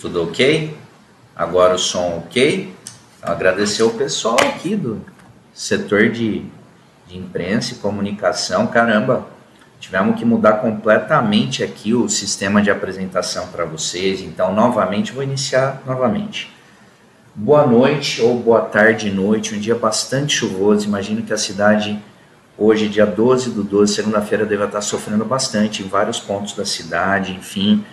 Tudo ok? Agora o som ok? Então, agradecer o pessoal aqui do setor de imprensa e comunicação. Caramba, tivemos que mudar completamente aqui o sistema de apresentação para vocês. Então, novamente, vou iniciar novamente. Boa noite ou boa tarde, noite, um dia bastante chuvoso. Imagino que a cidade, hoje, dia 12/12, segunda-feira, deve estar sofrendo bastante em vários pontos da cidade, enfim.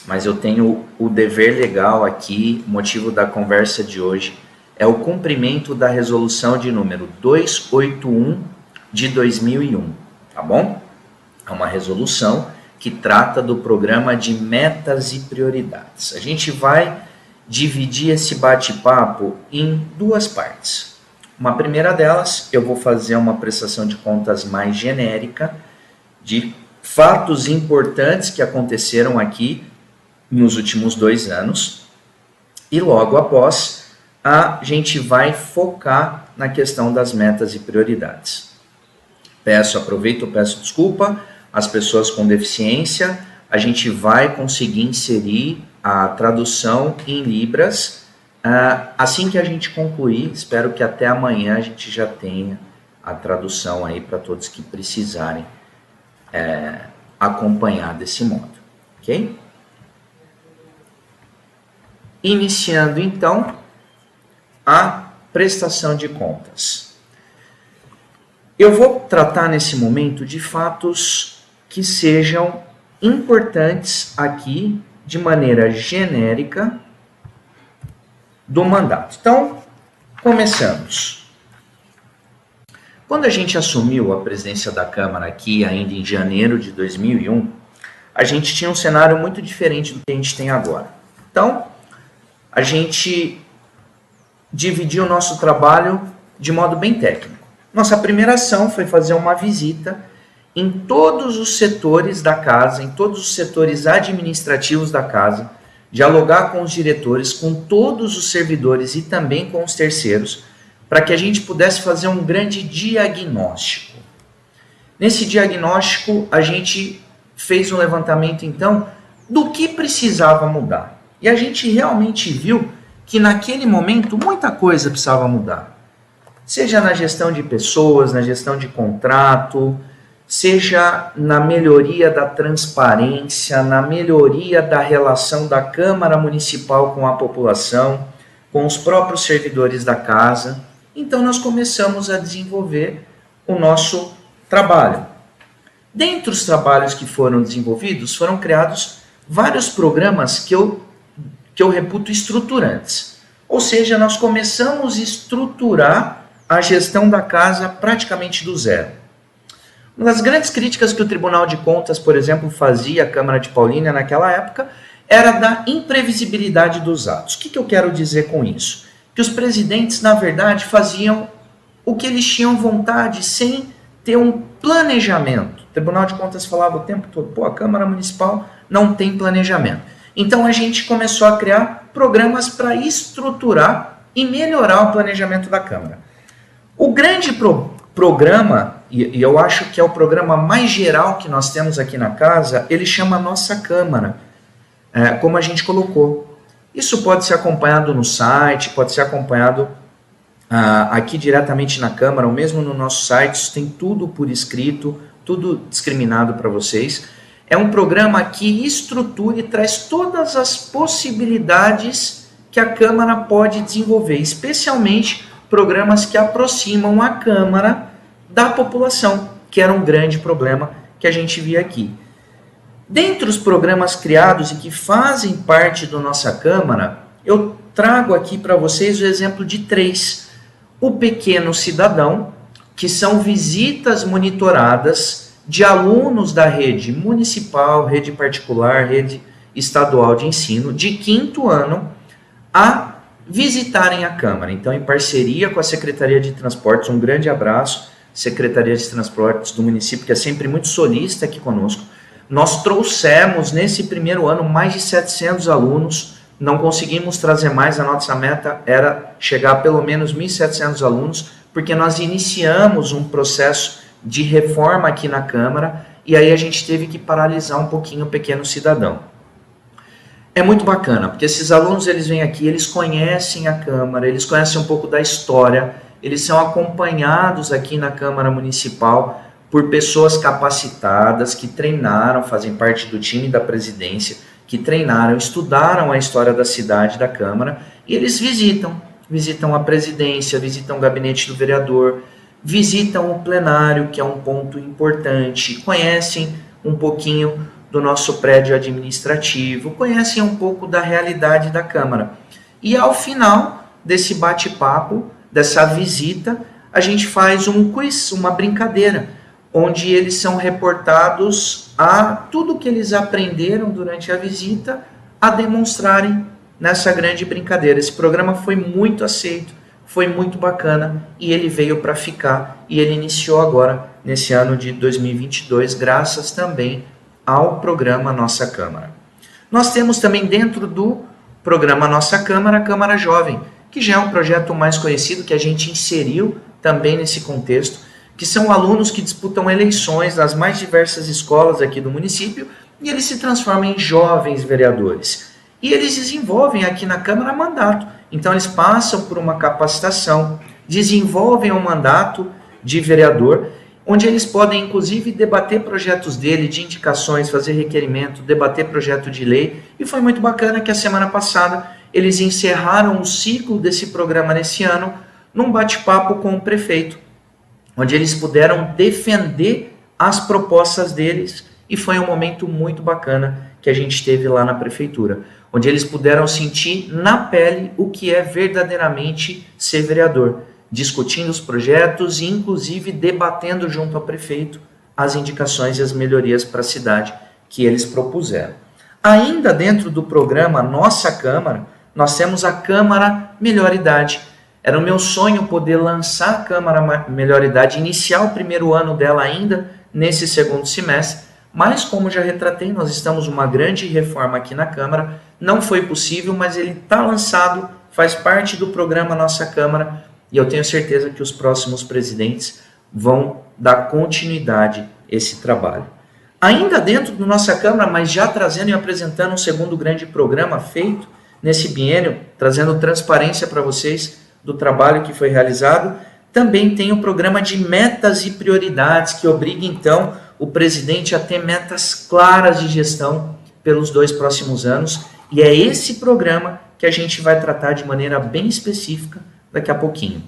Mas eu tenho o dever legal aqui, motivo da conversa de hoje, é o cumprimento da resolução de número 281 de 2001, tá bom? É uma resolução que trata do programa de metas e prioridades. A gente vai dividir esse bate-papo em duas partes. Uma primeira delas, eu vou fazer uma prestação de contas mais genérica de fatos importantes que aconteceram aqui nos últimos 2 anos, e logo após a gente vai focar na questão das metas e prioridades. Aproveito, peço desculpa às pessoas com deficiência, a gente vai conseguir inserir a tradução em Libras, assim que a gente concluir, espero que até amanhã a gente já tenha a tradução aí para todos que precisarem acompanhar desse modo, ok? Iniciando, então, a prestação de contas. Eu vou tratar nesse momento de fatos que sejam importantes aqui, de maneira genérica, do mandato. Então, começamos. Quando a gente assumiu a presidência da Câmara aqui, ainda em janeiro de 2001, a gente tinha um cenário muito diferente do que a gente tem agora. Então, a gente dividiu o nosso trabalho de modo bem técnico. Nossa primeira ação foi fazer uma visita em todos os setores da casa, em todos os setores administrativos da casa, dialogar com os diretores, com todos os servidores e também com os terceiros, para que a gente pudesse fazer um grande diagnóstico. Nesse diagnóstico, a gente fez um levantamento, então, do que precisava mudar. E a gente realmente viu que naquele momento muita coisa precisava mudar. Seja na gestão de pessoas, na gestão de contrato, seja na melhoria da transparência, na melhoria da relação da Câmara Municipal com a população, com os próprios servidores da casa. Então nós começamos a desenvolver o nosso trabalho. Dentre os trabalhos que foram desenvolvidos, foram criados vários programas que eu reputo estruturantes. Ou seja, nós começamos a estruturar a gestão da casa praticamente do zero. Uma das grandes críticas que o Tribunal de Contas, por exemplo, fazia à Câmara de Paulínia naquela época, era da imprevisibilidade dos atos. O que eu quero dizer com isso? Que os presidentes, na verdade, faziam o que eles tinham vontade, sem ter um planejamento. O Tribunal de Contas falava o tempo todo, a Câmara Municipal não tem planejamento. Então a gente começou a criar programas para estruturar e melhorar o planejamento da Câmara. O grande programa, e eu acho que é o programa mais geral que nós temos aqui na casa, ele chama Nossa Câmara, como a gente colocou. Isso pode ser acompanhado no site, pode ser acompanhado aqui diretamente na Câmara, ou mesmo no nosso site, isso tem tudo por escrito, tudo discriminado para vocês. É um programa que estrutura e traz todas as possibilidades que a Câmara pode desenvolver, especialmente programas que aproximam a Câmara da população, que era um grande problema que a gente via aqui. Dentre os programas criados e que fazem parte da nossa Câmara, eu trago aqui para vocês o exemplo de 3. O Pequeno Cidadão, que são visitas monitoradas de alunos da rede municipal, rede particular, rede estadual de ensino, de 5º ano, a visitarem a Câmara. Então, em parceria com a Secretaria de Transportes, um grande abraço, Secretaria de Transportes do município, que é sempre muito solícita aqui conosco, nós trouxemos, nesse primeiro ano, mais de 700 alunos, não conseguimos trazer mais, a nossa meta era chegar a pelo menos 1.700 alunos, porque nós iniciamos um processo de reforma aqui na Câmara, e aí a gente teve que paralisar um pouquinho o Pequeno Cidadão. é muito bacana, porque esses alunos eles vêm aqui, eles conhecem a Câmara, eles conhecem um pouco da história, eles são acompanhados aqui na Câmara Municipal por pessoas capacitadas que treinaram, fazem parte do time da presidência, que treinaram, estudaram a história da cidade, da Câmara, e eles visitam a presidência, visitam o gabinete do vereador, visitam o plenário, que é um ponto importante, conhecem um pouquinho do nosso prédio administrativo, conhecem um pouco da realidade da Câmara. E ao final desse bate-papo, dessa visita, a gente faz um quiz, uma brincadeira, onde eles são reportados a tudo que eles aprenderam durante a visita a demonstrarem nessa grande brincadeira. Esse programa foi muito aceito, foi muito bacana e ele veio para ficar e ele iniciou agora nesse ano de 2022, graças também ao programa Nossa Câmara. Nós temos também dentro do programa Nossa Câmara, a Câmara Jovem, que já é um projeto mais conhecido, que a gente inseriu também nesse contexto, que são alunos que disputam eleições nas mais diversas escolas aqui do município e eles se transformam em jovens vereadores. E eles desenvolvem aqui na Câmara mandato. Então eles passam por uma capacitação, desenvolvem um mandato de vereador, onde eles podem inclusive debater projetos dele, de indicações, fazer requerimento, debater projeto de lei. E foi muito bacana que a semana passada eles encerraram o ciclo desse programa nesse ano num bate-papo com o prefeito, onde eles puderam defender as propostas deles e foi um momento muito bacana que a gente teve lá na prefeitura, onde eles puderam sentir na pele o que é verdadeiramente ser vereador, discutindo os projetos e inclusive debatendo junto ao prefeito as indicações e as melhorias para a cidade que eles propuseram. Ainda dentro do programa Nossa Câmara, nós temos a Câmara Melhor Idade. Era o meu sonho poder lançar a Câmara Melhor Idade, iniciar o primeiro ano dela ainda nesse segundo semestre, mas como já retratei, nós estamos numa grande reforma aqui na Câmara, não foi possível, mas ele está lançado, faz parte do programa Nossa Câmara, e eu tenho certeza que os próximos presidentes vão dar continuidade a esse trabalho. Ainda dentro do Nossa Câmara, mas já trazendo e apresentando um segundo grande programa feito nesse biênio, trazendo transparência para vocês do trabalho que foi realizado, também tem o programa de metas e prioridades, que obriga então o presidente a ter metas claras de gestão pelos 2 próximos anos, e é esse programa que a gente vai tratar de maneira bem específica daqui a pouquinho.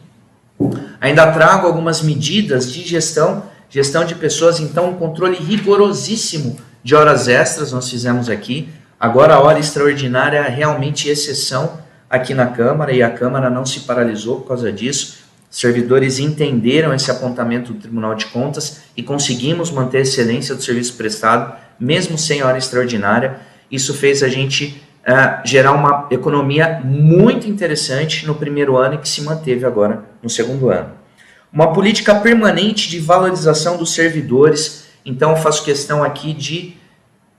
Ainda trago algumas medidas de gestão de pessoas, então um controle rigorosíssimo de horas extras nós fizemos aqui. Agora a hora extraordinária é realmente exceção aqui na Câmara, e a Câmara não se paralisou por causa disso. Os servidores entenderam esse apontamento do Tribunal de Contas e conseguimos manter a excelência do serviço prestado, mesmo sem hora extraordinária. Isso fez a gente gerar uma economia muito interessante no primeiro ano e que se manteve agora no segundo ano. Uma política permanente de valorização dos servidores. Então,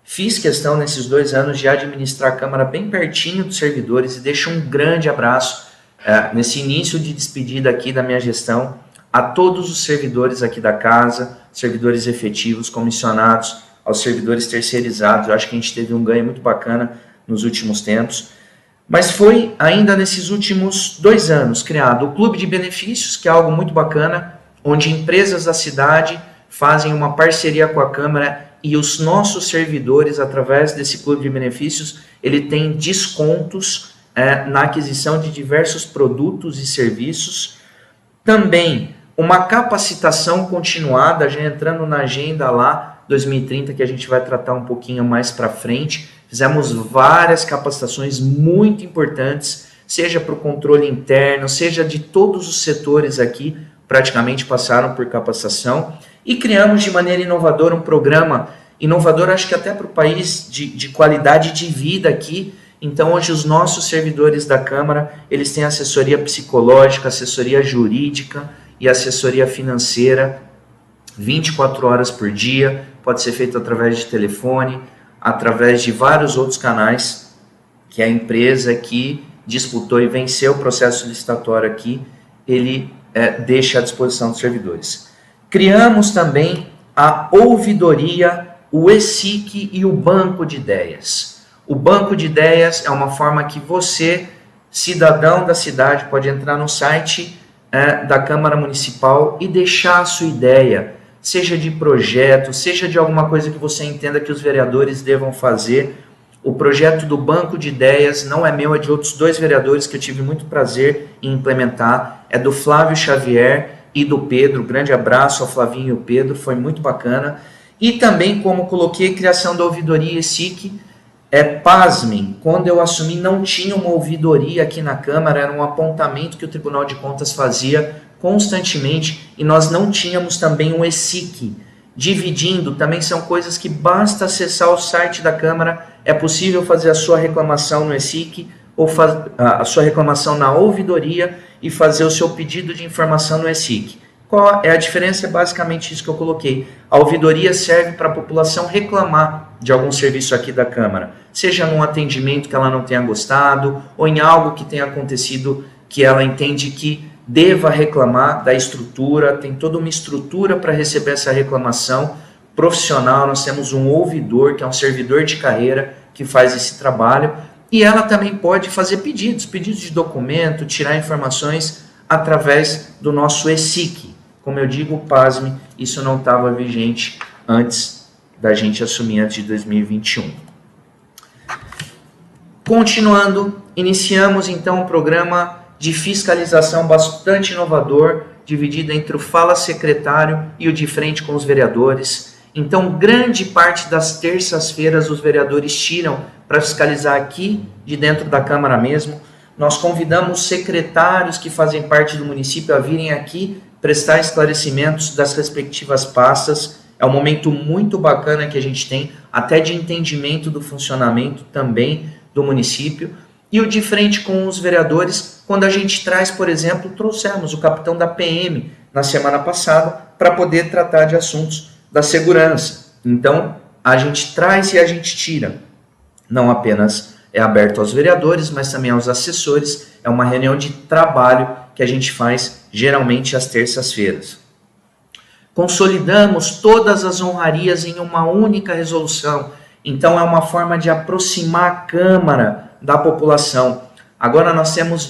fiz questão nesses 2 anos de administrar a Câmara bem pertinho dos servidores e deixo um grande abraço nesse início de despedida aqui da minha gestão a todos os servidores aqui da casa, servidores efetivos, comissionados, aos servidores terceirizados. Eu acho que a gente teve um ganho muito bacana nos últimos tempos. Mas foi ainda nesses últimos 2 anos criado o Clube de Benefícios, que é algo muito bacana, onde empresas da cidade fazem uma parceria com a Câmara e os nossos servidores, através desse Clube de Benefícios, ele tem descontos na aquisição de diversos produtos e serviços. Também uma capacitação continuada, já entrando na agenda lá 2030, que a gente vai tratar um pouquinho mais para frente. Fizemos várias capacitações muito importantes, seja para o controle interno, seja de todos os setores aqui, praticamente passaram por capacitação. E criamos de maneira inovadora um programa inovador, acho que até para o país, de qualidade de vida aqui. Então hoje os nossos servidores da Câmara, eles têm assessoria psicológica, assessoria jurídica e assessoria financeira 24 horas por dia, pode ser feito através de telefone, através de vários outros canais que a empresa que disputou e venceu o processo licitatório aqui, ele deixa à disposição dos servidores. Criamos também a ouvidoria, o ESIC e o Banco de Ideias. O banco de ideias é uma forma que você, cidadão da cidade, pode entrar no site da Câmara Municipal e deixar a sua ideia, seja de projeto, seja de alguma coisa que você entenda que os vereadores devam fazer. O projeto do banco de ideias não é meu, é de outros 2 vereadores que eu tive muito prazer em implementar, é do Flávio Xavier e do Pedro. Grande abraço ao Flavinho e ao Pedro, foi muito bacana. E também, como coloquei, criação da ouvidoria ESIC. Pasmem, quando eu assumi não tinha uma ouvidoria aqui na Câmara, era um apontamento que o Tribunal de Contas fazia constantemente, e nós não tínhamos também um ESIC. Dividindo, também são coisas que basta acessar o site da Câmara, é possível fazer a sua reclamação no ESIC, ou a sua reclamação na ouvidoria, e fazer o seu pedido de informação no ESIC. Qual é a diferença? É basicamente isso que eu coloquei. A ouvidoria serve para a população reclamar de algum serviço aqui da Câmara, seja num atendimento que ela não tenha gostado, ou em algo que tenha acontecido que ela entende que deva reclamar da estrutura. Tem toda uma estrutura para receber essa reclamação profissional. Nós temos um ouvidor, que é um servidor de carreira, que faz esse trabalho, e ela também pode fazer pedidos de documento, tirar informações através do nosso ESIC. Como eu digo, pasme, isso não estava vigente antes da gente assumir, antes de 2021. Continuando, iniciamos então um programa de fiscalização bastante inovador, dividido entre o Fala Secretário e o de frente com os vereadores. Então, grande parte das terças-feiras os vereadores tiram para fiscalizar aqui de dentro da Câmara mesmo. Nós convidamos secretários que fazem parte do município a virem aqui prestar esclarecimentos das respectivas pastas. É um momento muito bacana que a gente tem, até de entendimento do funcionamento também do município. E o de frente com os vereadores, quando a gente traz, por exemplo, trouxemos o capitão da PM na semana passada para poder tratar de assuntos da segurança. Então, a gente traz e a gente tira. Não apenas é aberto aos vereadores, mas também aos assessores. É uma reunião de trabalho que a gente faz geralmente às terças-feiras. Consolidamos todas as honrarias em uma única resolução. Então, é uma forma de aproximar a Câmara da população. Agora nós temos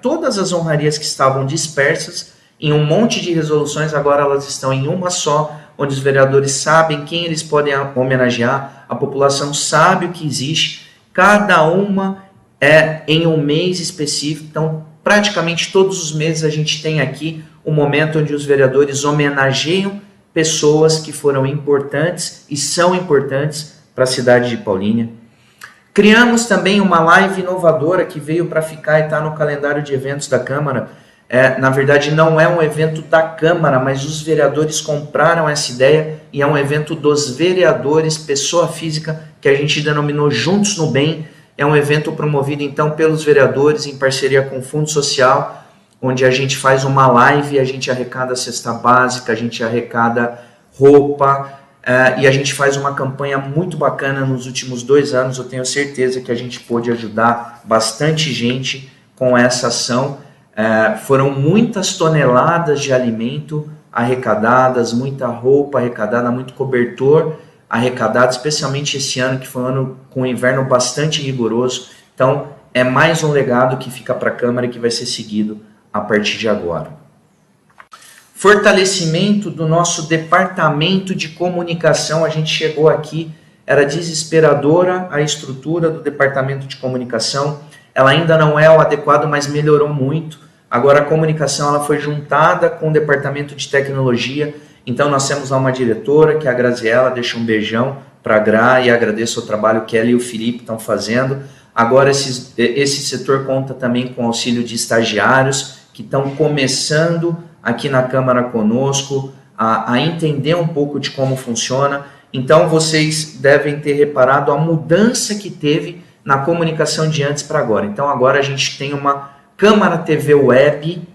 todas as honrarias que estavam dispersas em um monte de resoluções, agora elas estão em uma só, onde os vereadores sabem quem eles podem homenagear, a população sabe o que existe, cada uma é em um mês específico. Então, praticamente todos os meses a gente tem aqui um momento onde os vereadores homenageiam pessoas que foram importantes e são importantes para a cidade de Paulínia. Criamos também uma live inovadora que veio para ficar e está no calendário de eventos da Câmara. Na verdade, não é um evento da Câmara, mas os vereadores compraram essa ideia e é um evento dos vereadores, pessoa física, que a gente denominou Juntos no Bem. É um evento promovido, então, pelos vereadores em parceria com o Fundo Social, onde a gente faz uma live, a gente arrecada cesta básica, a gente arrecada roupa, e a gente faz uma campanha muito bacana nos últimos 2 anos. Eu tenho certeza que a gente pôde ajudar bastante gente com essa ação. Foram muitas toneladas de alimento arrecadadas, muita roupa arrecadada, muito cobertor arrecadado, especialmente esse ano, que foi um ano com um inverno bastante rigoroso. Então, é mais um legado que fica para a Câmara e que vai ser seguido a partir de agora. Fortalecimento do nosso departamento de comunicação. A gente chegou aqui, era desesperadora a estrutura do departamento de comunicação. Ela ainda não é o adequado, mas melhorou muito. Agora a comunicação ela foi juntada com o departamento de tecnologia. Então nós temos lá uma diretora, que é a Graziela. Deixa um beijão para a Gra e agradeço o trabalho que ela e o Felipe estão fazendo. Agora esse setor conta também com auxílio de estagiários que estão começando aqui na Câmara conosco a entender um pouco de como funciona. Então vocês devem ter reparado a mudança que teve na comunicação de antes para agora. Então agora a gente tem uma Câmara TV Web,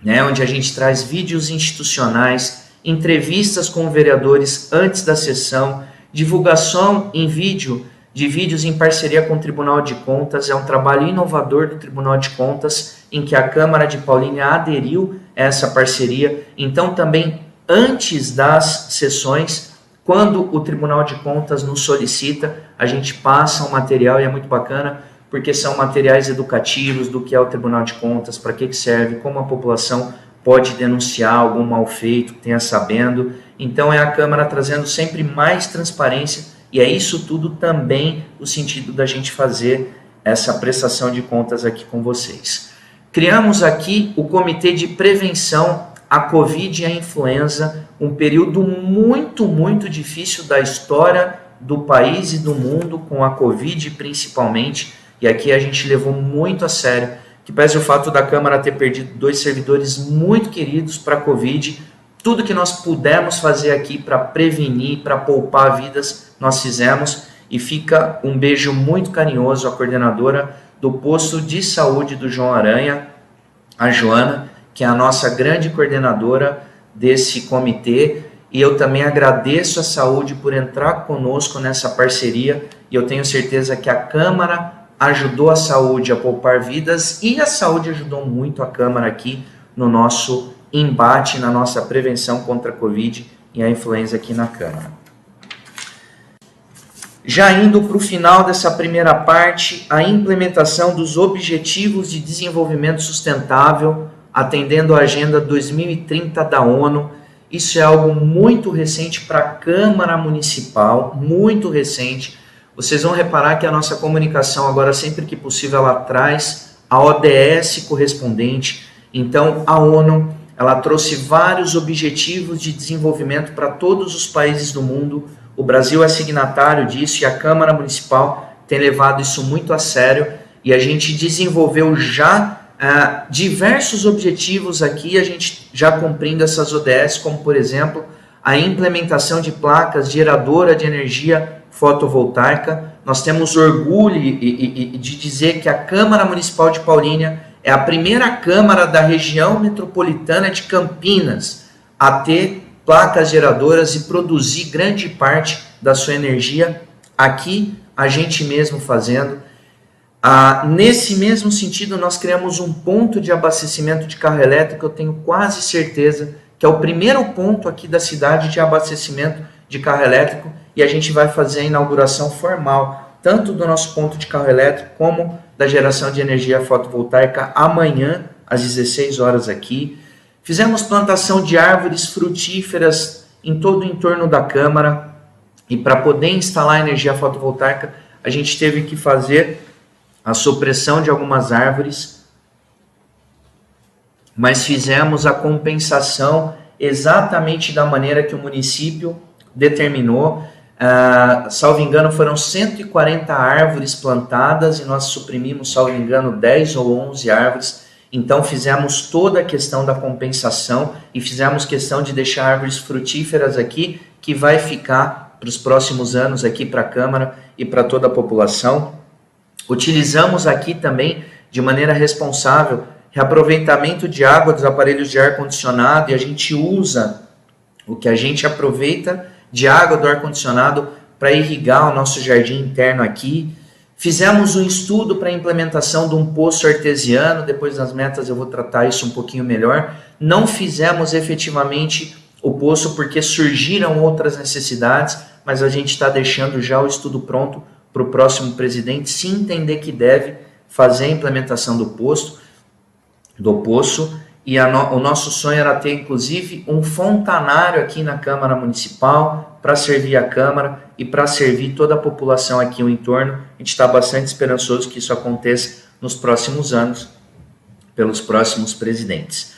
né, onde a gente traz vídeos institucionais, entrevistas com vereadores antes da sessão, divulgação em vídeo de vídeos em parceria com o Tribunal de Contas. É um trabalho inovador do Tribunal de Contas, em que a Câmara de Paulínia aderiu a essa parceria. Então também antes das sessões, quando o Tribunal de Contas nos solicita, a gente passa um material e é muito bacana, porque são materiais educativos do que é o Tribunal de Contas, para que serve, como a população pode denunciar algum mal feito, que tenha sabendo. Então é a Câmara trazendo sempre mais transparência, e é isso tudo também o sentido da gente fazer essa prestação de contas aqui com vocês. Criamos aqui o Comitê de Prevenção à Covid e à Influenza, um período muito difícil da história do país e do mundo, com a Covid principalmente, e aqui a gente levou muito a sério, que pese o fato da Câmara ter perdido 2 servidores muito queridos para a Covid, tudo que nós pudemos fazer aqui para prevenir, para poupar vidas, nós fizemos, e fica um beijo muito carinhoso à coordenadora do posto de saúde do João Aranha, a Joana, que é a nossa grande coordenadora desse comitê, e eu também agradeço a saúde por entrar conosco nessa parceria, e eu tenho certeza que a Câmara ajudou a saúde a poupar vidas, e a saúde ajudou muito a Câmara aqui no nosso embate, na nossa prevenção contra a Covid e a influenza aqui na Câmara. Já indo para o final dessa primeira parte, a implementação dos Objetivos de Desenvolvimento Sustentável, atendendo a Agenda 2030 da ONU. Isso é algo muito recente para a Câmara Municipal, muito recente. Vocês vão reparar que a nossa comunicação agora, sempre que possível, ela traz a ODS correspondente. Então, a ONU, ela trouxe vários objetivos de desenvolvimento para todos os países do mundo. O Brasil é signatário disso e a Câmara Municipal tem levado isso muito a sério. E a gente desenvolveu já diversos objetivos aqui, a gente já cumprindo essas ODS, como, por exemplo, a implementação de placas geradoras de energia fotovoltaica. Nós temos orgulho de dizer que a Câmara Municipal de Paulínia é a primeira Câmara da região metropolitana de Campinas a ter placas geradoras e produzir grande parte da sua energia aqui, a gente mesmo fazendo. Nesse mesmo sentido, nós criamos um ponto de abastecimento de carro elétrico, eu tenho quase certeza que é o primeiro ponto aqui da cidade de abastecimento de carro elétrico, e a gente vai fazer a inauguração formal, tanto do nosso ponto de carro elétrico, como da geração de energia fotovoltaica amanhã, às 16 horas aqui. Fizemos plantação de árvores frutíferas em todo o entorno da Câmara, e para poder instalar energia fotovoltaica, a gente teve que fazer a supressão de algumas árvores, mas fizemos a compensação exatamente da maneira que o município determinou. Salvo engano, foram 140 árvores plantadas e nós suprimimos, salvo engano, 10 ou 11 árvores. Então fizemos toda a questão da compensação e fizemos questão de deixar árvores frutíferas aqui, que vai ficar para os próximos anos aqui para a Câmara e para toda a população. Utilizamos aqui também, de maneira responsável, reaproveitamento de água dos aparelhos de ar-condicionado, e a gente usa o que a gente aproveita de água do ar-condicionado para irrigar o nosso jardim interno aqui. Fizemos um estudo para a implementação de um poço artesiano, depois nas metas eu vou tratar isso um pouquinho melhor. Não fizemos efetivamente o poço porque surgiram outras necessidades, mas a gente está deixando já o estudo pronto para o próximo presidente, se entender que deve fazer a implementação do poço, e o nosso sonho era ter, inclusive, um fontanário aqui na Câmara Municipal para servir a Câmara e para servir toda a população aqui no entorno. A gente está bastante esperançoso que isso aconteça nos próximos anos, pelos próximos presidentes.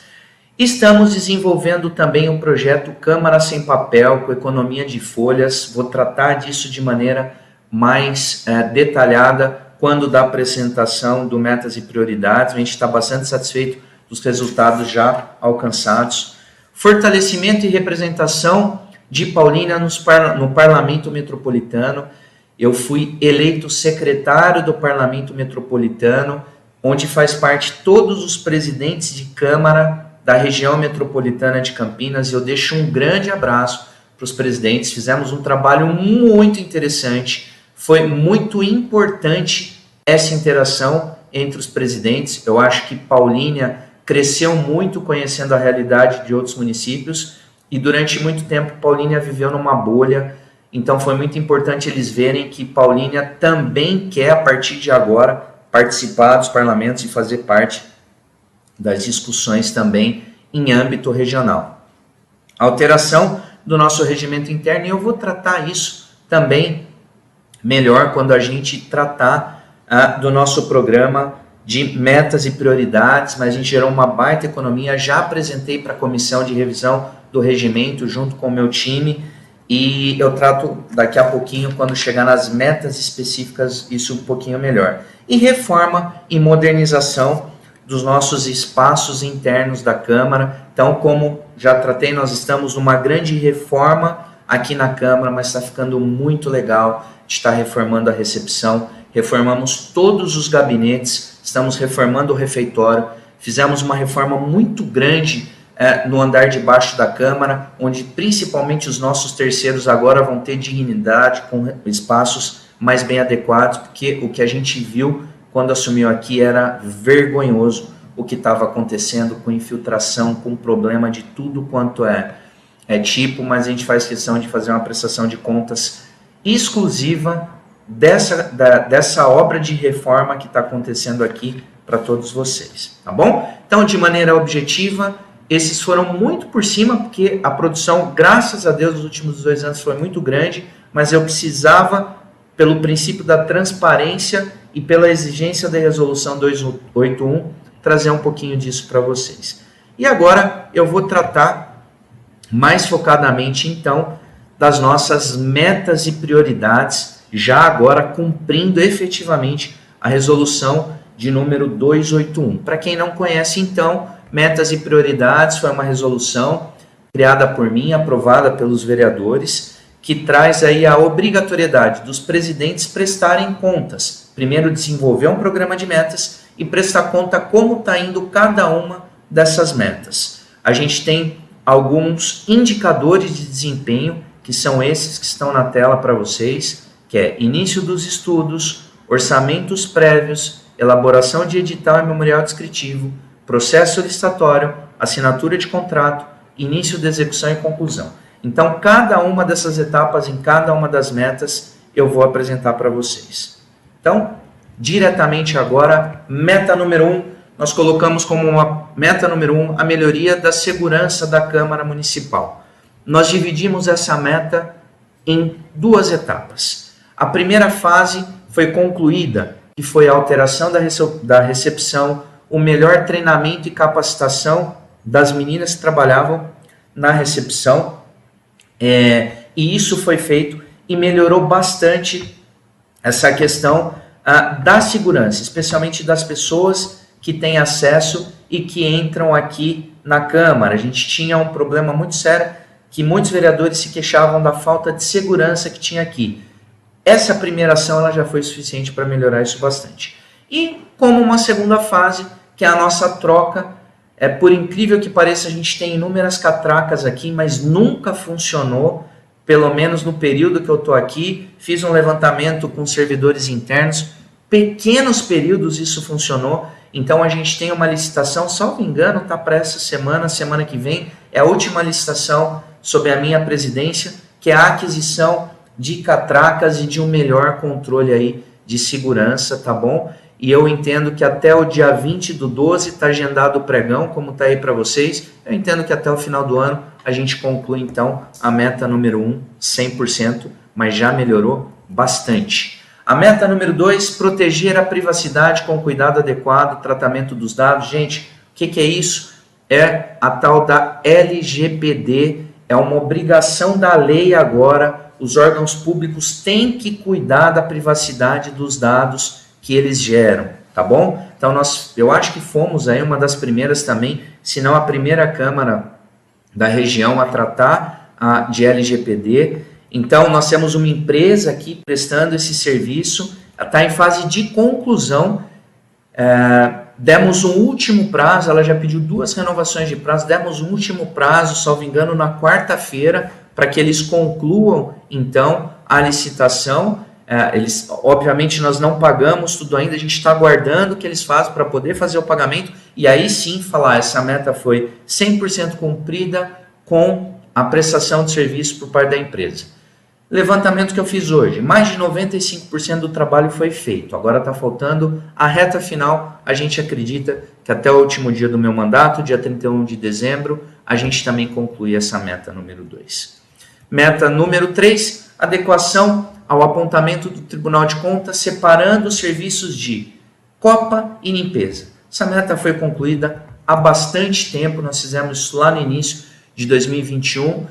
Estamos desenvolvendo também o projeto Câmara Sem Papel, com economia de folhas. Vou tratar disso de maneira mais detalhada quando da apresentação do Metas e Prioridades. A gente está bastante satisfeito dos resultados já alcançados. Fortalecimento e representação de Paulínia no Parlamento Metropolitano. Eu fui eleito secretário do Parlamento Metropolitano, onde faz parte todos os presidentes de Câmara da região metropolitana de Campinas, e eu deixo um grande abraço para os presidentes. Fizemos um trabalho muito interessante. Foi muito importante essa interação entre os presidentes. Eu acho que Paulínia cresceu muito conhecendo a realidade de outros municípios, e durante muito tempo Paulínia viveu numa bolha. Então foi muito importante eles verem que Paulínia também quer, a partir de agora, participar dos parlamentos e fazer parte das discussões também em âmbito regional. Alteração do nosso regimento interno, e eu vou tratar isso também melhor quando a gente tratar do nosso programa de metas e prioridades, mas a gente gerou uma baita economia, já apresentei para a comissão de revisão do regimento junto com o meu time, e eu trato daqui a pouquinho, quando chegar nas metas específicas, isso um pouquinho melhor. E reforma e modernização dos nossos espaços internos da Câmara. Então, como já tratei, nós estamos numa grande reforma aqui na Câmara, mas está ficando muito legal de estar reformando a recepção. Reformamos todos os gabinetes, estamos reformando o refeitório, fizemos uma reforma muito grande no andar de baixo da Câmara, onde principalmente os nossos terceiros agora vão ter dignidade, com espaços mais bem adequados, porque o que a gente viu quando assumiu aqui era vergonhoso o que estava acontecendo, com infiltração, com problema de tudo quanto é tipo, mas a gente faz questão de fazer uma prestação de contas exclusiva dessa obra de reforma que está acontecendo aqui para todos vocês, tá bom? Então, de maneira objetiva, esses foram muito por cima, porque a produção, graças a Deus, nos últimos 2 anos foi muito grande, mas eu precisava, pelo princípio da transparência e pela exigência da resolução 281, trazer um pouquinho disso para vocês. E agora eu vou tratar mais focadamente, então, das nossas metas e prioridades, já agora cumprindo efetivamente a resolução de número 281. Para quem não conhece, então, metas e prioridades foi uma resolução criada por mim, aprovada pelos vereadores, que traz aí a obrigatoriedade dos presidentes prestarem contas. Primeiro, desenvolver um programa de metas e prestar conta como está indo cada uma dessas metas. A gente tem alguns indicadores de desempenho, que são esses que estão na tela para vocês, que é início dos estudos, orçamentos prévios, elaboração de edital e memorial descritivo, processo licitatório, assinatura de contrato, início de execução e conclusão. Então, cada uma dessas etapas, em cada uma das metas, eu vou apresentar para vocês. Então, diretamente agora, meta número 1, nós colocamos como uma meta número 1 a melhoria da segurança da Câmara Municipal. Nós dividimos essa meta em 2 etapas. A primeira fase foi concluída, que foi a alteração da recepção, o melhor treinamento e capacitação das meninas que trabalhavam na recepção, e isso foi feito e melhorou bastante essa questão da segurança, especialmente das pessoas que têm acesso e que entram aqui na Câmara. A gente tinha um problema muito sério, que muitos vereadores se queixavam da falta de segurança que tinha aqui. Essa primeira ação ela já foi suficiente para melhorar isso bastante. E como uma segunda fase, que é a nossa troca, por incrível que pareça, a gente tem inúmeras catracas aqui, mas nunca funcionou, pelo menos no período que eu estou aqui. Fiz um levantamento com servidores internos, pequenos períodos isso funcionou. Então a gente tem uma licitação, salvo engano, está para essa semana que vem, é a última licitação sob a minha presidência, que é a aquisição de catracas e de um melhor controle aí de segurança, tá bom? E eu entendo que até o dia 20/12 está agendado o pregão, como está aí para vocês. Eu entendo que até o final do ano a gente conclui então a meta número 1, 100%, mas já melhorou bastante. A meta número 2, proteger a privacidade com cuidado adequado, tratamento dos dados. Gente, o que é isso? É a tal da LGPD, é uma obrigação da lei agora. Os órgãos públicos têm que cuidar da privacidade dos dados que eles geram, tá bom? Então eu acho que fomos aí uma das primeiras também, se não a primeira Câmara da região a tratar de LGPD. Então nós temos uma empresa aqui prestando esse serviço, está em fase de conclusão. Demos um último prazo, ela já pediu 2 renovações de prazo, demos um último prazo, salvo engano, na quarta-feira, para que eles concluam, então, a licitação. Obviamente, nós não pagamos tudo ainda, a gente está aguardando o que eles façam para poder fazer o pagamento, e aí sim falar, essa meta foi 100% cumprida com a prestação de serviço por parte da empresa. Levantamento que eu fiz hoje, mais de 95% do trabalho foi feito. Agora está faltando a reta final. A gente acredita que até o último dia do meu mandato, dia 31 de dezembro, a gente também conclui essa meta número 2. Meta número 3, adequação ao apontamento do Tribunal de Contas, separando os serviços de copa e limpeza. Essa meta foi concluída há bastante tempo, nós fizemos isso lá no início de 2021,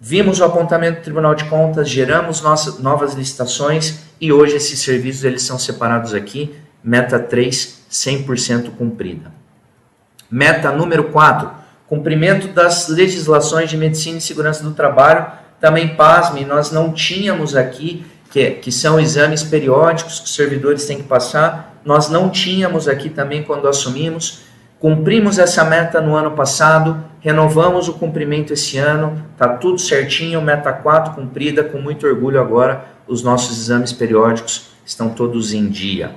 vimos o apontamento do Tribunal de Contas, geramos novas licitações e hoje esses serviços eles são separados aqui, meta 3, 100% cumprida. Meta número 4, cumprimento das legislações de medicina e segurança do trabalho. Também, pasme, nós não tínhamos aqui, que são exames periódicos que os servidores têm que passar, nós não tínhamos aqui também quando assumimos. Cumprimos essa meta no ano passado, renovamos o cumprimento esse ano, está tudo certinho, meta 4 cumprida, com muito orgulho agora, os nossos exames periódicos estão todos em dia.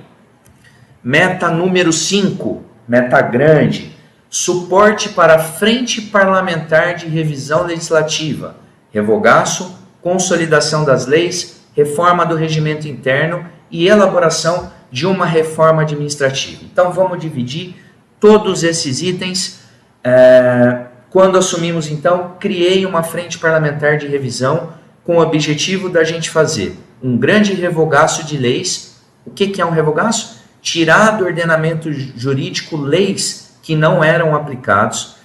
Meta número 5, meta grande, suporte para a Frente Parlamentar de Revisão Legislativa, revogaço, consolidação das leis, reforma do regimento interno e elaboração de uma reforma administrativa. Então vamos dividir todos esses itens. Quando assumimos, então, criei uma frente parlamentar de revisão com o objetivo da gente fazer um grande revogaço de leis. O que é um revogaço? Tirar do ordenamento jurídico leis que não eram aplicados,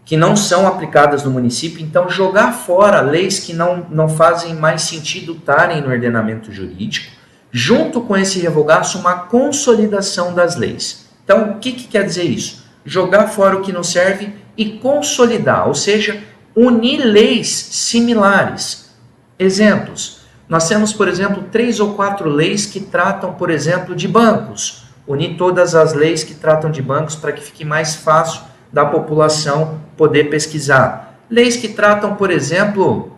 que não são aplicadas no município, então jogar fora leis que não fazem mais sentido estarem no ordenamento jurídico, junto com esse revogaço, uma consolidação das leis. Então, o que quer dizer isso? Jogar fora o que não serve e consolidar, ou seja, unir leis similares. Exemplos, nós temos, por exemplo, 3 ou 4 leis que tratam, por exemplo, de bancos. Unir todas as leis que tratam de bancos para que fique mais fácil da população poder pesquisar. Leis que tratam, por exemplo,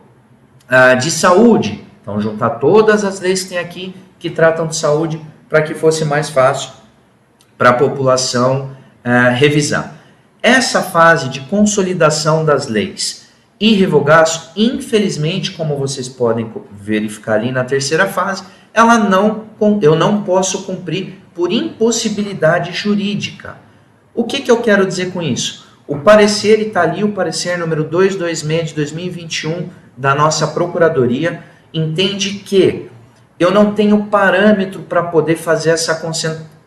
de saúde. Então, juntar todas as leis que tem aqui que tratam de saúde para que fosse mais fácil para a população revisar. Essa fase de consolidação das leis e revogaço, infelizmente, como vocês podem verificar ali na terceira fase, eu não posso cumprir por impossibilidade jurídica. O que eu quero dizer com isso? O parecer está ali, o parecer número 226 de 2021 da nossa Procuradoria, entende que eu não tenho parâmetro para poder fazer essa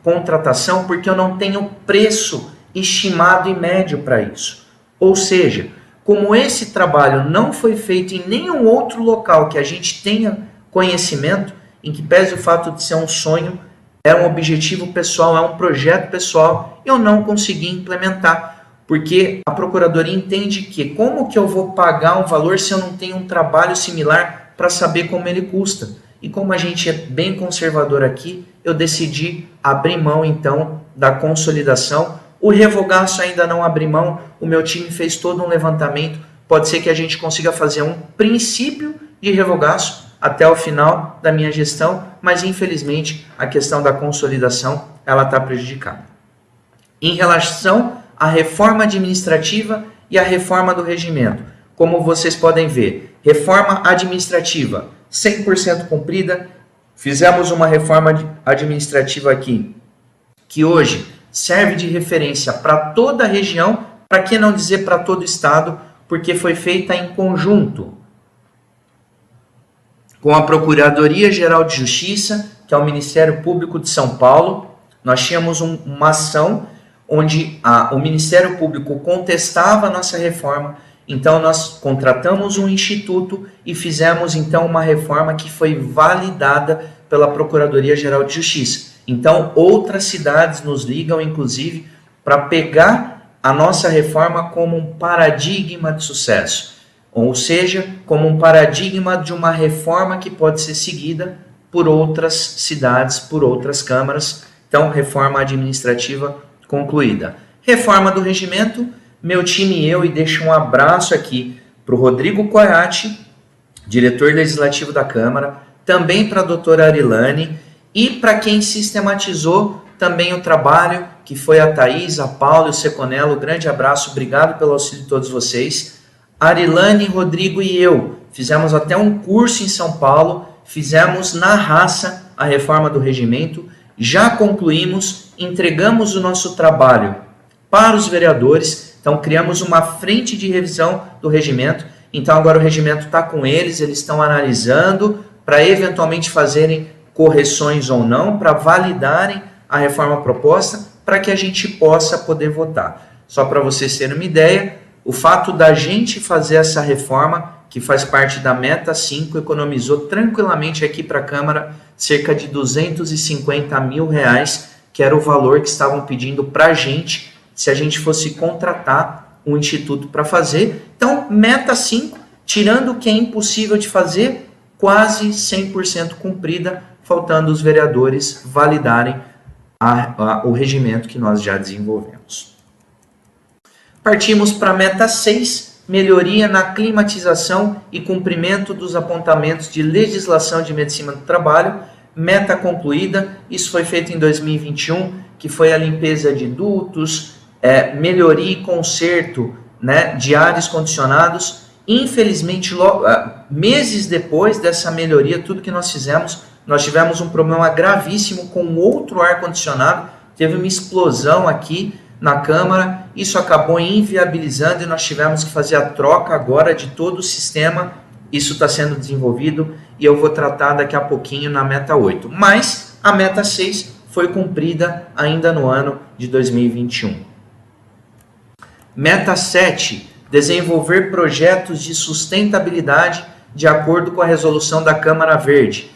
contratação porque eu não tenho preço estimado e médio para isso. Ou seja, como esse trabalho não foi feito em nenhum outro local que a gente tenha conhecimento, em que pese o fato de ser um sonho, é um objetivo pessoal, é um projeto pessoal, eu não consegui implementar, porque a Procuradoria entende que como que eu vou pagar um valor se eu não tenho um trabalho similar para saber como ele custa? E como a gente é bem conservador aqui, eu decidi abrir mão então da consolidação. O revogaço ainda não abri mão, o meu time fez todo um levantamento, pode ser que a gente consiga fazer um princípio de revogaço até o final da minha gestão, mas infelizmente a questão da consolidação ela está prejudicada. Em relação à reforma administrativa e à reforma do regimento, como vocês podem ver, reforma administrativa 100% cumprida, fizemos uma reforma administrativa aqui, que hoje serve de referência para toda a região, para que não dizer para todo o estado, porque foi feita em conjunto com a Procuradoria-Geral de Justiça, que é o Ministério Público de São Paulo. Nós tínhamos uma ação onde o Ministério Público contestava a nossa reforma, então nós contratamos um instituto e fizemos então uma reforma que foi validada pela Procuradoria-Geral de Justiça. Então outras cidades nos ligam, inclusive, para pegar a nossa reforma como um paradigma de sucesso. Ou seja, como um paradigma de uma reforma que pode ser seguida por outras cidades, por outras câmaras. Então, reforma administrativa concluída. Reforma do regimento, meu time e eu, e deixo um abraço aqui para o Rodrigo Coiati, diretor legislativo da Câmara, também para a doutora Arilane e para quem sistematizou também o trabalho, que foi a Thaís, a Paula e o Seconello. Grande abraço, obrigado pelo auxílio de todos vocês. Arilane, Rodrigo e eu fizemos até um curso em São Paulo, fizemos na raça a reforma do regimento, já concluímos, entregamos o nosso trabalho para os vereadores, então criamos uma frente de revisão do regimento, então agora o regimento está com eles estão analisando para eventualmente fazerem correções ou não, para validarem a reforma proposta, para que a gente possa poder votar. Só para vocês terem uma ideia, o fato da gente fazer essa reforma, que faz parte da Meta 5, economizou tranquilamente aqui para a Câmara cerca de R$250 mil, que era o valor que estavam pedindo para a gente, se a gente fosse contratar um instituto para fazer. Então, Meta 5, tirando o que é impossível de fazer, quase 100% cumprida, faltando os vereadores validarem o regimento que nós já desenvolvemos. Partimos para a Meta 6, melhoria na climatização e cumprimento dos apontamentos de legislação de medicina do trabalho, meta concluída. Isso foi feito em 2021, que foi a limpeza de dutos, melhoria e conserto, né, de ares condicionados. Infelizmente, meses depois dessa melhoria, tudo que nós fizemos, nós tivemos um problema gravíssimo com outro ar-condicionado, teve uma explosão aqui na Câmara, isso acabou inviabilizando e nós tivemos que fazer a troca agora de todo o sistema. Isso está sendo desenvolvido e eu vou tratar daqui a pouquinho na Meta 8. Mas a Meta 6 foi cumprida ainda no ano de 2021. Meta 7, desenvolver projetos de sustentabilidade de acordo com a resolução da Câmara Verde.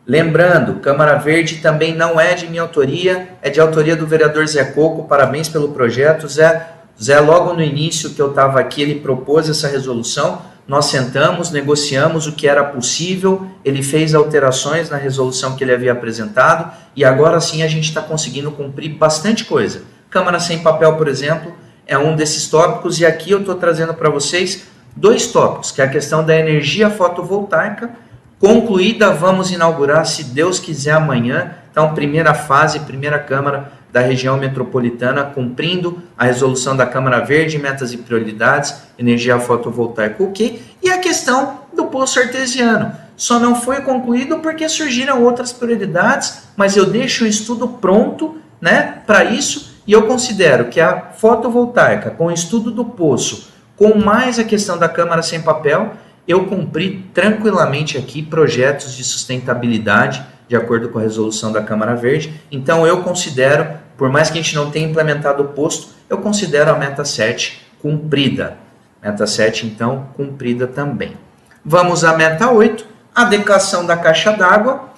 Lembrando, Câmara Verde também não é de minha autoria, é de autoria do vereador Zé Coco. Parabéns pelo projeto, Zé. Zé, logo no início que eu estava aqui, ele propôs essa resolução, nós sentamos, negociamos o que era possível, ele fez alterações na resolução que ele havia apresentado e agora sim a gente está conseguindo cumprir bastante coisa. Câmara Sem Papel, por exemplo, é um desses tópicos, e aqui eu estou trazendo para vocês 2 tópicos, que é a questão da energia fotovoltaica, concluída, vamos inaugurar, se Deus quiser, amanhã. Então, primeira fase, primeira Câmara da região metropolitana, cumprindo a resolução da Câmara Verde, metas e prioridades, energia fotovoltaica, ok? E a questão do poço artesiano. Só não foi concluído porque surgiram outras prioridades, mas eu deixo o estudo pronto, né, para isso, e eu considero que a fotovoltaica, com o estudo do poço, com mais a questão da Câmara Sem Papel, eu cumpri tranquilamente aqui projetos de sustentabilidade, de acordo com a resolução da Câmara Verde. Então eu considero, por mais que a gente não tenha implementado o posto, eu considero a Meta 7 cumprida. Meta 7, então, cumprida também. Vamos à Meta 8, adequação da caixa d'água.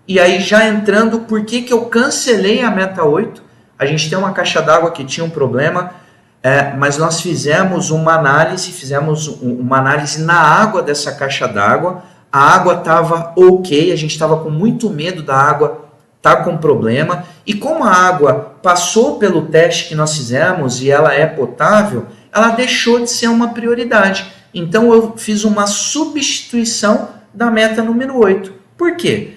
E aí, já entrando, por que eu cancelei a Meta 8? A gente tem uma caixa d'água que tinha um problema, mas nós fizemos uma análise na água dessa caixa d'água. A água estava ok, a gente estava com muito medo da água estar com problema. E como a água passou pelo teste que nós fizemos e ela é potável, ela deixou de ser uma prioridade. Então eu fiz uma substituição da meta número 8. Por quê?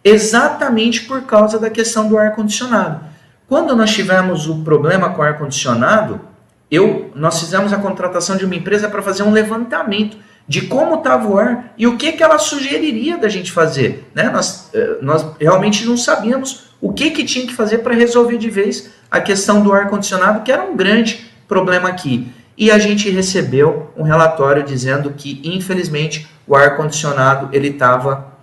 Exatamente por causa da questão do ar-condicionado. Quando nós tivemos o problema com o ar-condicionado, nós fizemos a contratação de uma empresa para fazer um levantamento de como estava o ar e o que ela sugeriria da gente fazer. Né? Nós realmente não sabíamos o que tinha que fazer para resolver de vez a questão do ar-condicionado, que era um grande problema aqui. E a gente recebeu um relatório dizendo que, infelizmente, o ar-condicionado estava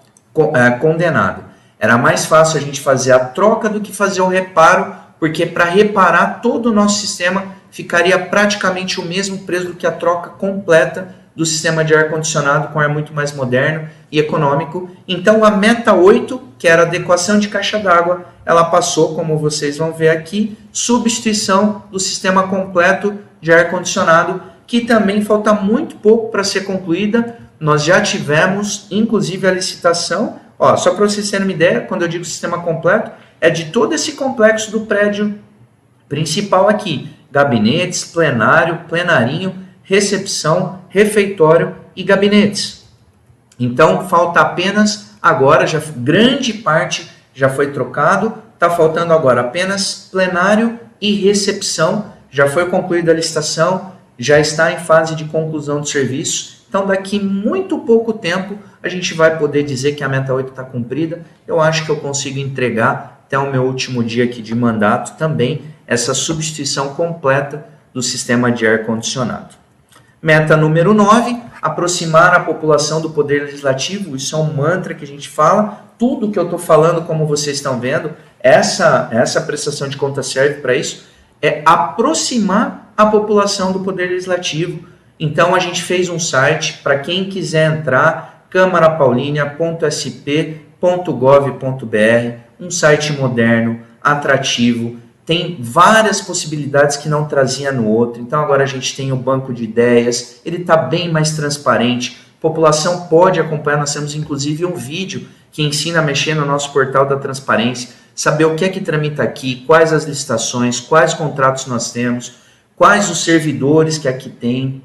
condenado. Era mais fácil a gente fazer a troca do que fazer o reparo, porque para reparar todo o nosso sistema ficaria praticamente o mesmo preço do que a troca completa do sistema de ar-condicionado com ar muito mais moderno e econômico. Então a Meta 8, que era a adequação de caixa d'água, ela passou, como vocês vão ver aqui, substituição do sistema completo de ar-condicionado, que também falta muito pouco para ser concluída. Nós já tivemos, inclusive, a licitação. Só para vocês terem uma ideia, quando eu digo sistema completo, é de todo esse complexo do prédio principal aqui. Gabinetes, plenário, plenarinho, recepção, refeitório e gabinetes. Então, falta apenas agora, grande parte já foi trocado, está faltando agora apenas plenário e recepção. Já foi concluída a licitação, já está em fase de conclusão do serviço Então, daqui muito pouco tempo, a gente vai poder dizer que a meta 8 está cumprida. Eu acho que eu consigo entregar até o meu último dia aqui de mandato também essa substituição completa do sistema de ar-condicionado. Meta número 9, aproximar a população do poder legislativo. Isso é um mantra que a gente fala. Tudo que eu estou falando, como vocês estão vendo, essa prestação de conta serve para isso, é aproximar a população do poder legislativo. Então, a gente fez um site para quem quiser entrar, câmarapaulínia.sp.gov.br, um site moderno, atrativo, tem várias possibilidades que não trazia no outro. Então, agora a gente tem o banco de ideias, ele está bem mais transparente, a população pode acompanhar, nós temos inclusive um vídeo que ensina a mexer no nosso portal da transparência, saber o que é que tramita aqui, quais as licitações, quais contratos nós temos, quais os servidores que aqui tem,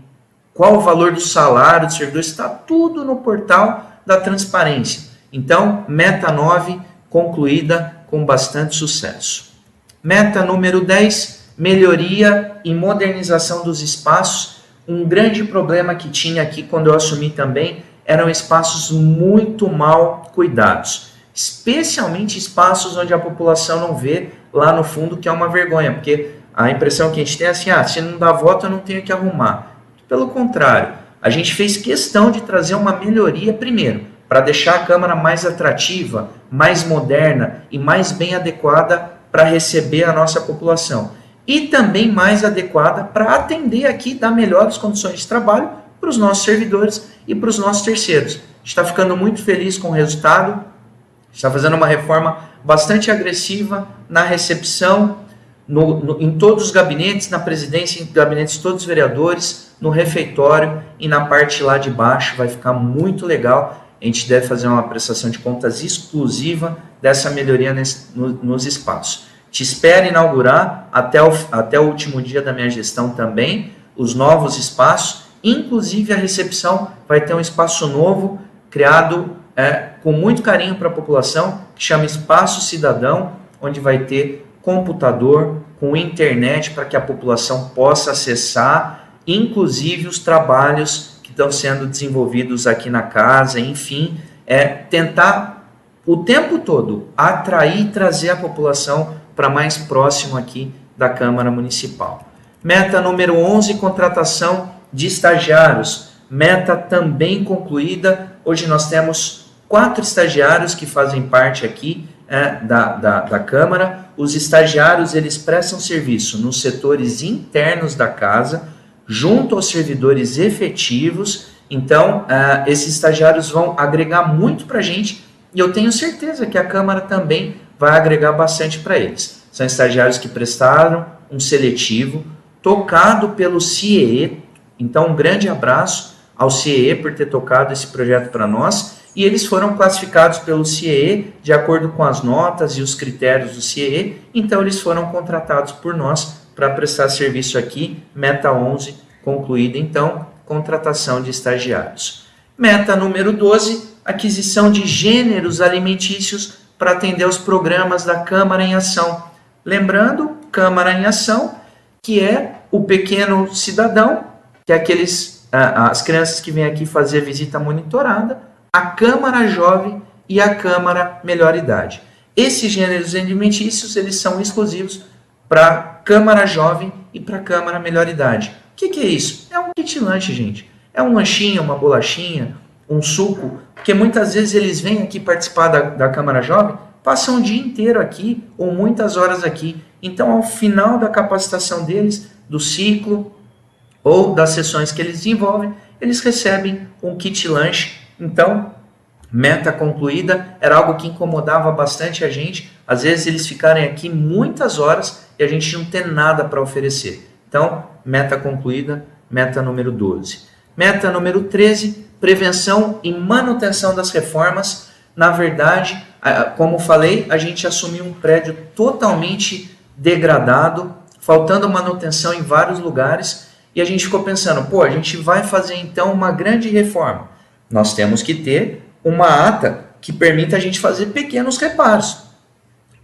qual o valor do salário dos servidores, está tudo no portal da transparência. Então, meta 9 concluída com bastante sucesso. Meta número 10, melhoria e modernização dos espaços. Um grande problema que tinha aqui quando eu assumi também eram espaços muito mal cuidados, especialmente espaços onde a população não vê lá no fundo, que é uma vergonha, porque a impressão que a gente tem é assim, se não dá voto eu não tenho que arrumar. Pelo contrário, a gente fez questão de trazer uma melhoria primeiro, para deixar a Câmara mais atrativa, mais moderna e mais bem adequada para receber a nossa população. E também mais adequada para atender aqui, dar melhores condições de trabalho para os nossos servidores e para os nossos terceiros. A gente está ficando muito feliz com o resultado, está fazendo uma reforma bastante agressiva na recepção, em todos os gabinetes, na presidência, em gabinetes de todos os vereadores, no refeitório e na parte lá de baixo, vai ficar muito legal. A gente deve fazer uma prestação de contas exclusiva dessa melhoria nos espaços. Te espero inaugurar até o último dia da minha gestão também, os novos espaços, inclusive a recepção vai ter um espaço novo, criado com muito carinho para a população, que chama Espaço Cidadão, onde vai ter computador, com internet para que a população possa acessar, inclusive os trabalhos que estão sendo desenvolvidos aqui na casa, enfim, tentar o tempo todo atrair e trazer a população para mais próximo aqui da Câmara Municipal. Meta número 11, contratação de estagiários. Meta também concluída. Hoje nós temos 4 estagiários que fazem parte aqui da Câmara. Os estagiários, eles prestam serviço nos setores internos da casa, junto aos servidores efetivos. Então, esses estagiários vão agregar muito para a gente e eu tenho certeza que a Câmara também vai agregar bastante para eles. São estagiários que prestaram um seletivo tocado pelo CIEE. Então, um grande abraço ao CIEE por ter tocado esse projeto para nós. E eles foram classificados pelo CIEE de acordo com as notas e os critérios do CIEE. Então, eles foram contratados por nós para prestar serviço aqui. Meta 11 concluída, então, contratação de estagiários. Meta número 12, aquisição de gêneros alimentícios para atender os programas da Câmara em Ação. Lembrando, Câmara em Ação, que é o pequeno cidadão, que é as crianças que vêm aqui fazer visita monitorada, a Câmara Jovem e a Câmara Melhor Idade. Esses gêneros alimentícios, eles são exclusivos para Câmara Jovem e para Câmara Melhor Idade. O que é isso? É um kit lanche, gente. É um lanchinho, uma bolachinha, um suco, porque muitas vezes eles vêm aqui participar da Câmara Jovem, passam o dia inteiro aqui ou muitas horas aqui. Então, ao final da capacitação deles, do ciclo ou das sessões que eles desenvolvem, eles recebem um kit lanche. Então, meta concluída, era algo que incomodava bastante a gente. Às vezes eles ficarem aqui muitas horas e a gente não tem nada para oferecer. Então, meta concluída, meta número 12. Meta número 13, prevenção e manutenção das reformas. Na verdade, como falei, a gente assumiu um prédio totalmente degradado, faltando manutenção em vários lugares, e a gente ficou pensando, a gente vai fazer então uma grande reforma. Nós temos que ter uma ata que permita a gente fazer pequenos reparos,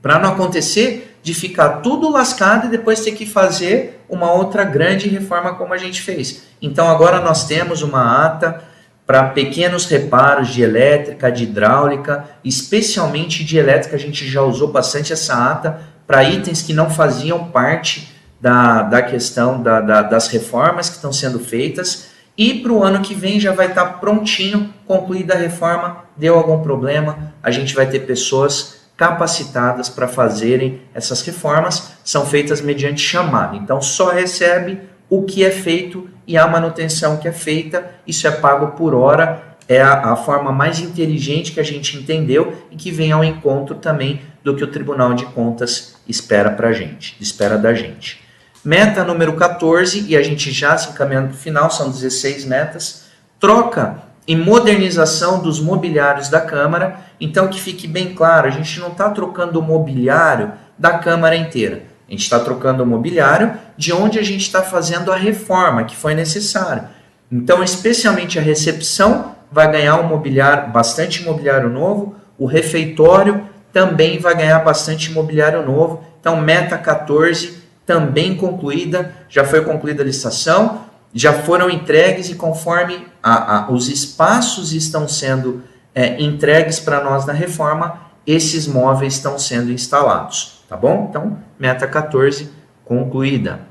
para não acontecer de ficar tudo lascado e depois ter que fazer uma outra grande reforma como a gente fez. Então agora nós temos uma ata para pequenos reparos de elétrica, de hidráulica, especialmente de elétrica. A gente já usou bastante essa ata para itens que não faziam parte da questão das reformas que estão sendo feitas, e para o ano que vem já vai estar prontinho, concluída a reforma, deu algum problema, a gente vai ter pessoas capacitadas para fazerem essas reformas, são feitas mediante chamada, então só recebe o que é feito e a manutenção que é feita, isso é pago por hora, é a forma mais inteligente que a gente entendeu e que vem ao encontro também do que o Tribunal de Contas espera da gente. Meta número 14, e a gente já se encaminhando para o final, são 16 metas, troca e modernização dos mobiliários da Câmara. Então, que fique bem claro, a gente não está trocando o mobiliário da Câmara inteira, a gente está trocando o mobiliário de onde a gente está fazendo a reforma que foi necessária. Então, especialmente a recepção vai ganhar um mobiliário, bastante mobiliário novo, o refeitório também vai ganhar bastante mobiliário novo. Então, meta 14 também concluída, já foi concluída a licitação, já foram entregues e conforme os espaços estão sendo entregues para nós na reforma, esses móveis estão sendo instalados, tá bom? Então, meta 14 concluída.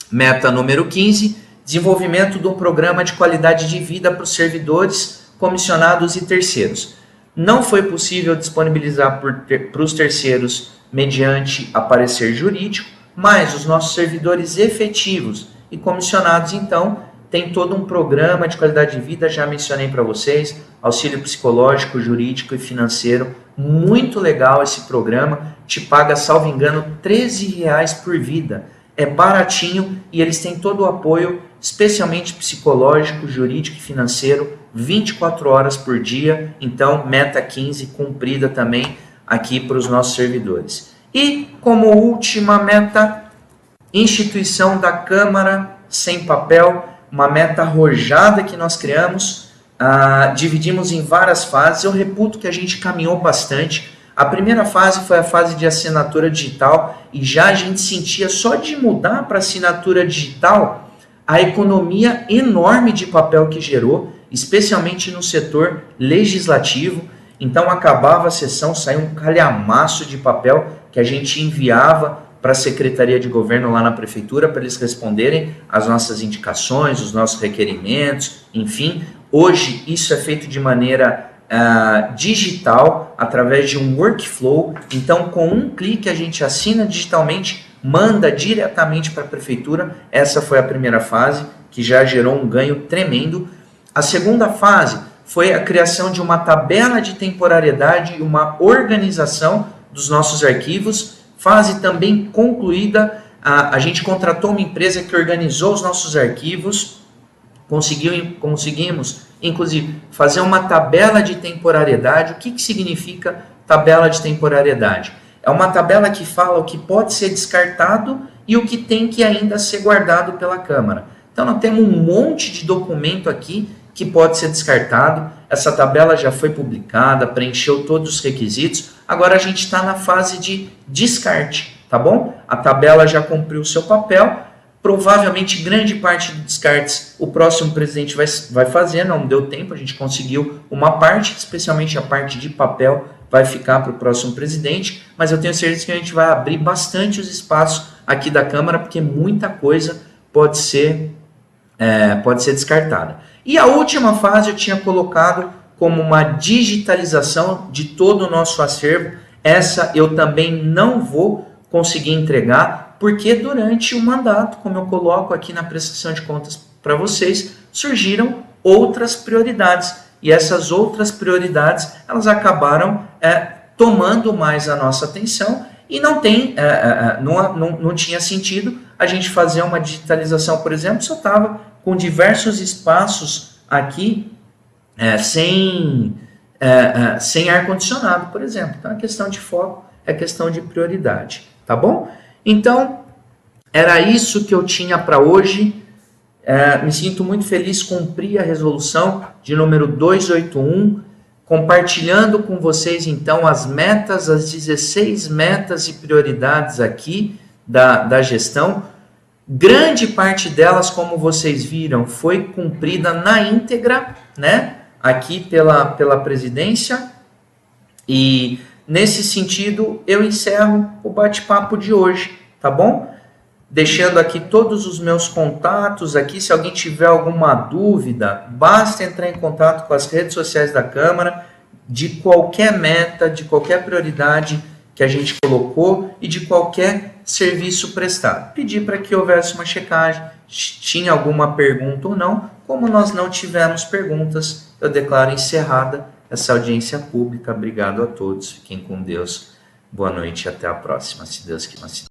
Meta número 15, desenvolvimento do programa de qualidade de vida para os servidores, comissionados e terceiros. Não foi possível disponibilizar para os terceiros mediante aparecer jurídico, mas os nossos servidores efetivos e comissionados, então, tem todo um programa de qualidade de vida, já mencionei para vocês, auxílio psicológico, jurídico e financeiro, muito legal esse programa, te paga, salvo engano, R$13 por vida, é baratinho e eles têm todo o apoio, especialmente psicológico, jurídico e financeiro, 24 horas por dia, então, meta 15 cumprida também aqui para os nossos servidores. E, como última meta, instituição da Câmara sem papel, uma meta arrojada que nós criamos, dividimos em várias fases, eu reputo que a gente caminhou bastante. A primeira fase foi a fase de assinatura digital, e já a gente sentia só de mudar para assinatura digital, a economia enorme de papel que gerou, especialmente no setor legislativo. Então acabava a sessão, saía um calhamaço de papel que a gente enviava para a Secretaria de Governo lá na Prefeitura para eles responderem as nossas indicações, os nossos requerimentos, enfim. Hoje isso é feito de maneira digital, através de um workflow. Então, com um clique a gente assina digitalmente, manda diretamente para a Prefeitura. Essa foi a primeira fase, que já gerou um ganho tremendo. A segunda fase foi a criação de uma tabela de temporariedade e uma organização dos nossos arquivos. Fase também concluída, a gente contratou uma empresa que organizou os nossos arquivos, conseguimos, inclusive, fazer uma tabela de temporariedade. O que significa tabela de temporariedade? É uma tabela que fala o que pode ser descartado e o que tem que ainda ser guardado pela Câmara. Então, nós temos um monte de documento aqui que pode ser descartado. Essa tabela já foi publicada, preencheu todos os requisitos. Agora a gente está na fase de descarte, tá bom? A tabela já cumpriu o seu papel. Provavelmente grande parte dos descartes o próximo presidente vai fazer, não deu tempo, a gente conseguiu uma parte, especialmente a parte de papel vai ficar para o próximo presidente, mas eu tenho certeza que a gente vai abrir bastante os espaços aqui da Câmara, porque muita coisa pode ser descartada. E a última fase eu tinha colocado como uma digitalização de todo o nosso acervo. Essa eu também não vou conseguir entregar, porque durante o mandato, como eu coloco aqui na prestação de contas para vocês, surgiram outras prioridades. E essas outras prioridades, elas acabaram tomando mais a nossa atenção e não tinha sentido a gente fazer uma digitalização, por exemplo, se eu estava com diversos espaços aqui sem ar-condicionado, por exemplo. Então, é questão de foco, é questão de prioridade, tá bom? Então, era isso que eu tinha para hoje. Me sinto muito feliz, cumprir a resolução de número 281, compartilhando com vocês, então, as metas, as 16 metas e prioridades aqui da gestão. Grande parte delas, como vocês viram, foi cumprida na íntegra, né? Aqui pela presidência. E nesse sentido, eu encerro o bate-papo de hoje, tá bom? Deixando aqui todos os meus contatos aqui, se alguém tiver alguma dúvida, basta entrar em contato com as redes sociais da Câmara, de qualquer meta, de qualquer prioridade que a gente colocou e de qualquer serviço prestado. Pedir para que houvesse uma checagem, tinha alguma pergunta ou não. Como nós não tivemos perguntas, eu declaro encerrada essa audiência pública. Obrigado a todos, fiquem com Deus, boa noite e até a próxima, se Deus quiser.